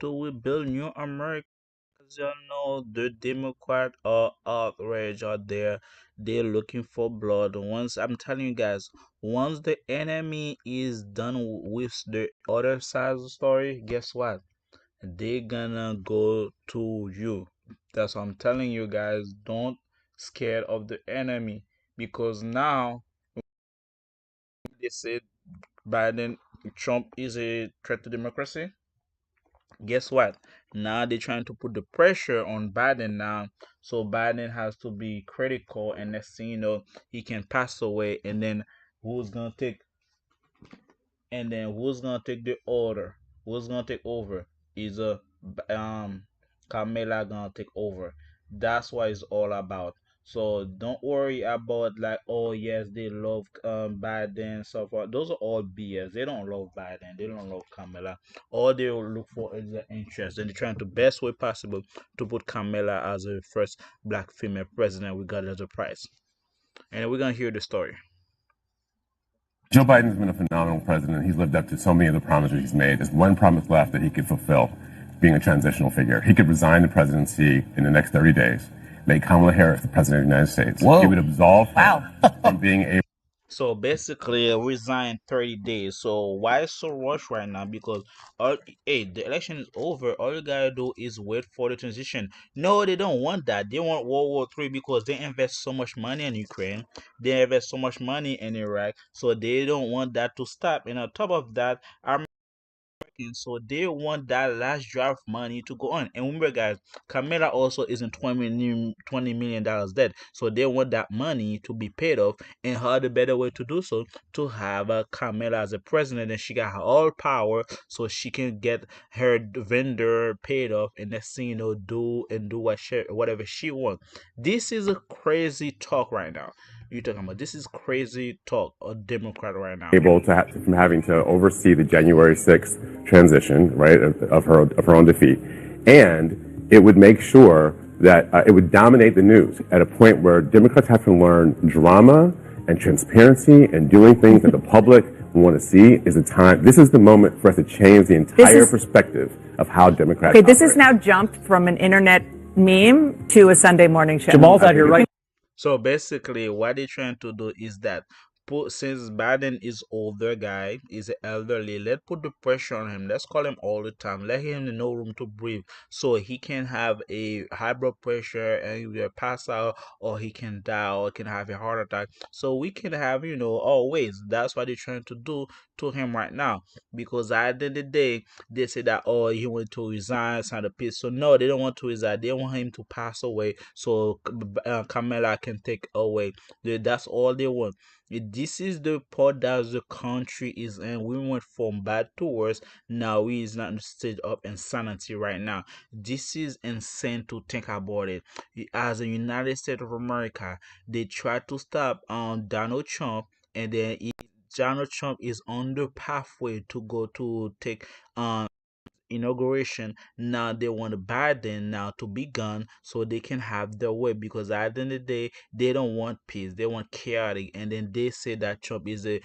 to rebuild new America. You know, the Democrat are outraged out there. They're looking for blood. Once I'm telling you guys, once the enemy is done with the other side of the story, guess what? They gonna go to you. That's what I'm telling you guys. Don't scared of the enemy because now they said Biden, Trump is a threat to democracy. Guess what? Now they're trying to put the pressure on Biden now, so Biden has to be critical, and next thing you know, he can pass away, and then who's gonna take who's gonna take the order? Who's gonna take over? Is Kamala gonna take over? That's what it's all about. So don't worry about like, oh yes, they love Biden so far. Those are all BS. They don't love Biden. They don't love Kamala. All they will look for is their interest, and they're trying to best way possible to put Kamala as a first black female president, regardless of the price. And we're gonna hear the story. Joe Biden's been a phenomenal president. He's lived up to so many of the promises he's made. There's one promise left that he could fulfill, being a transitional figure. He could resign the presidency in the next 30 days, make Kamala Harris the president of the United States. Whoa. He would absolve her from being able. So basically, resign 30 days. So why so rush right now? Because all, hey, the election is over. All you gotta do is wait for the transition. No, they don't want that. They want World War III because they invest so much money in Ukraine. They invest so much money in Iraq. So they don't want that to stop. And on top of that, so they want that last draft money to go on. And remember, guys, Kamala also isn't $20 million dead, so they want that money to be paid off. And how the better way to do so to have Kamala as a president, and she got all power, so she can get her vendor paid off, and next thing you know, do whatever she wants. This is a crazy talk right now. You talking about this is crazy talk a Democrat right now. Able to from having to oversee the January 6th transition, right, of her own defeat, and it would make sure that it would dominate the news at a point where Democrats have to learn drama and transparency and doing things that the public want to see is the time. This is the moment for us to change the entire perspective of how Democrats. Okay, this has now jumped from an internet meme to a Sunday morning show. Jamal's out here right. So basically, what they're trying to do is that since Biden is older guy, is elderly, let's put the pressure on him. Let's call him all the time. Let him no room to breathe, so he can have a high blood pressure and either pass out, or he can die, or can have a heart attack. So we can have, always. That's what they're trying to do to him right now. Because at the end of the day, they say that, oh, he went to resign, sign a peace. So no, they don't want to resign. They want him to pass away, so Kamala can take away. That's all they want. This is the part that the country is in. We went from bad to worse. Now we is not in the stage of insanity right now. This is insane to think about it. As a United States of America, they try to stop Donald Trump, and then Donald Trump is on the pathway to go to take inauguration. Now they want Biden now to be gone so they can have their way, because at the end of the day they don't want peace, they want chaotic, and then they say that Trump is a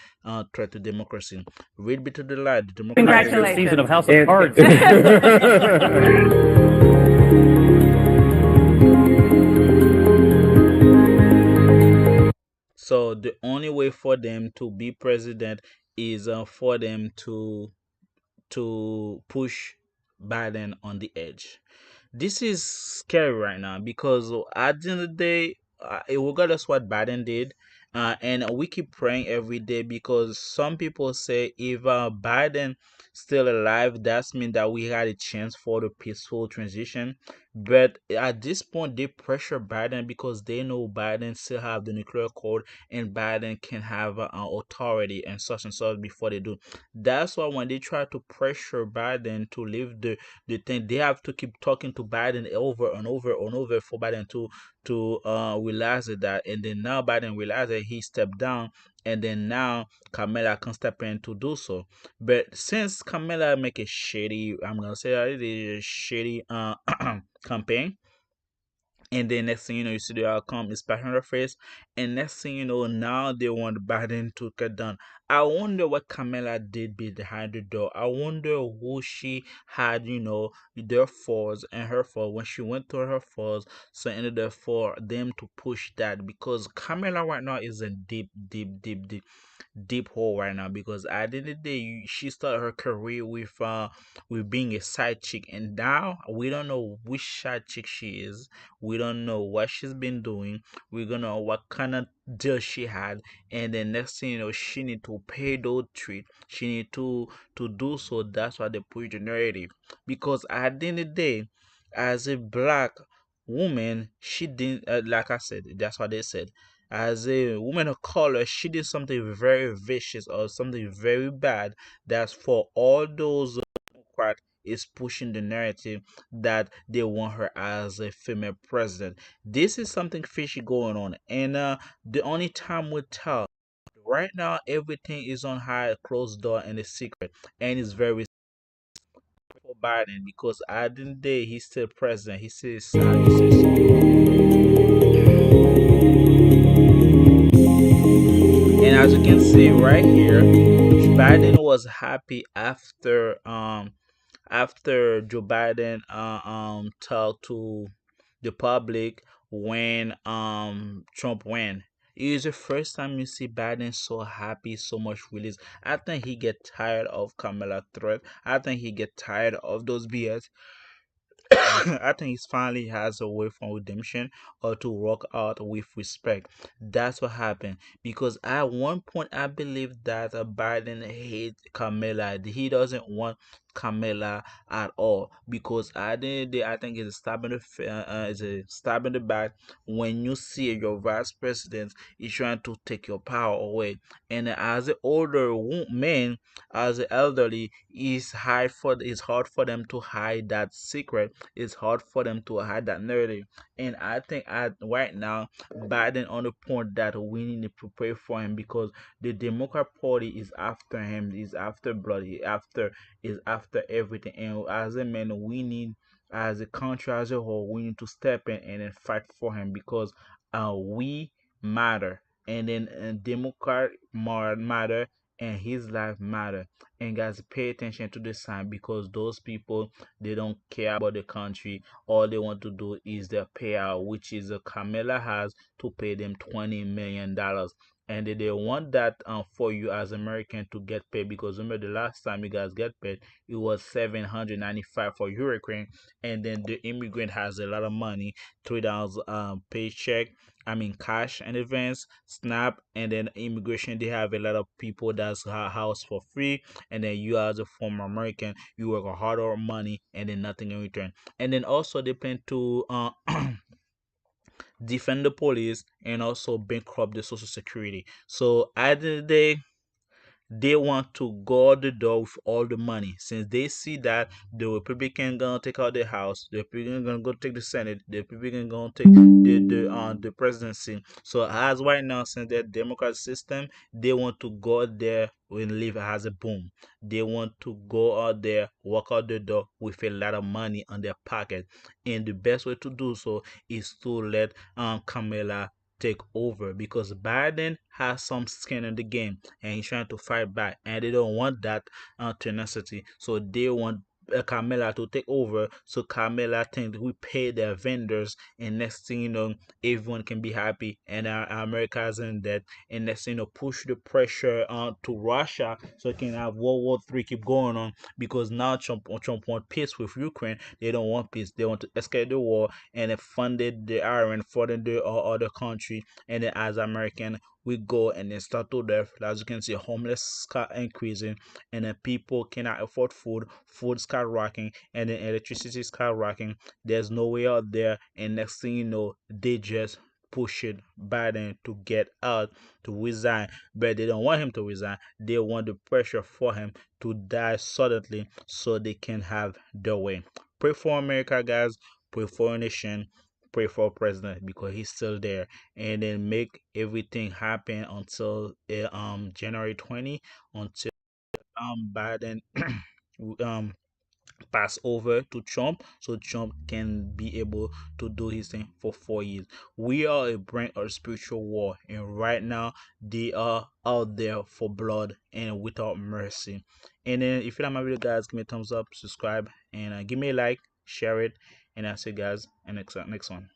threat to democracy. Read between the line. Congratulations. Season of House of Cards. So the only way for them to be president is for them to push Biden on the edge. This is scary right now because at the end of the day, regardless what Biden did, and we keep praying every day, because some people say if Biden still alive, that's mean that we had a chance for the peaceful transition. But at this point, they pressure Biden because they know Biden still have the nuclear code, and Biden can have authority and such before they do. That's why when they try to pressure Biden to leave the thing, they have to keep talking to Biden over and over and over for Biden to realize that. And then now Biden realized that he stepped down, and then now Kamala can step in to do so. But since Kamala make a shady, I'm gonna say that it is a shady campaign, and then next thing you know, you see the outcome is back on their face. And next thing you know, now they want Biden to cut down. I wonder what Kamala did behind the door. I wonder who she had, their faults and her fault when she went through her faults. So in order for them to push that, because Kamala right now is in deep hole right now, because at the end of the day she started her career with being a side chick, and now we don't know which side chick she is. We don't know what she's been doing. We don't know what kind of deal she had, and then next thing you know, she need to pay those treat. She need to do so. That's why they put the narrative, because at the end of the day, as a black woman, she didn't, like I said, that's what they said, as a woman of color, she did something very vicious or something very bad. That's for all those Democrats is pushing the narrative that they want her as a female president. This is something fishy going on, and the only time will tell. Right now, everything is on high closed door and a secret, and it's very for Biden, because at the end of the day, he's still president. He still sad. He And as you can see right here, Biden was happy after Joe Biden talked to the public when Trump won. It is the first time you see Biden so happy, so much release. I think he get tired of Kamala threat. I think he get tired of those BS. I think he finally has a way from redemption or to walk out with respect. That's what happened. Because at one point, I believe that Biden hates Kamala. He doesn't want Kamala at all. Because at the end of the day, I think it's a stab in it's a stab in the back when you see your vice president is trying to take your power away. And as an older man, as an elderly, it's hard for them to hide that secret. It's hard for them to hide that narrative. And I think right now, Biden on the point that we need to prepare for him, because the Democrat Party is after him, is after blood, is after everything. And as a man, we need, as a country as a whole, we need to step in and then fight for him, because we matter. And then Democrat matter, and his life matter. And guys, pay attention to the sign, because those people, they don't care about the country. All they want to do is their payout, which is Kamala has to pay them $20 million. And they want that for you as American to get paid, because remember the last time you guys get paid, it was 795 for Hurricane. And then the immigrant has a lot of money, $3 paycheck, I mean cash in advance, snap. And then immigration, they have a lot of people that's house for free. And then you as a former American, you work a harder money and then nothing in return. And then also they plan to defend the police and also bankrupt the social security. So at the end of the day, they want to guard the door with all the money, since they see that the Republican gonna take out the House, the Republican gonna go take the Senate, the Republican gonna take the presidency. So as right now, since the Democrat system, they want to go out there and live as a boom. They want to go out there, walk out the door with a lot of money on their pocket, and the best way to do so is to let Kamala take over, because Biden has some skin in the game and he's trying to fight back, and they don't want that tenacity. So they want Kamala to take over, so Kamala thinks we pay their vendors, and next thing you know, everyone can be happy, and America is in debt. And next thing you know, push the pressure to Russia, so it can have World War III keep going on, because now Trump want peace with Ukraine. They don't want peace. They want to escalate the war, and they funded the Iran, funded the other country. And then as American, we go and then start to death. As you can see, homeless start increasing, and then people cannot afford food skyrocketing, and then electricity skyrocketing. There's no way out there, and next thing you know, they just push it Biden to get out, to resign. But they don't want him to resign. They want the pressure for him to die suddenly, so they can have their way. Pray for America, guys. Pray for our nation. Pray for president, because he's still there. And then make everything happen until January 20, until Biden um pass over to Trump so Trump can be able to do his thing for 4 years. We are a brink of spiritual war, and right now they are out there for blood and without mercy. And then if you like my video, guys, give me a thumbs up, subscribe, and give me a like, share it, and I'll see you guys in next one.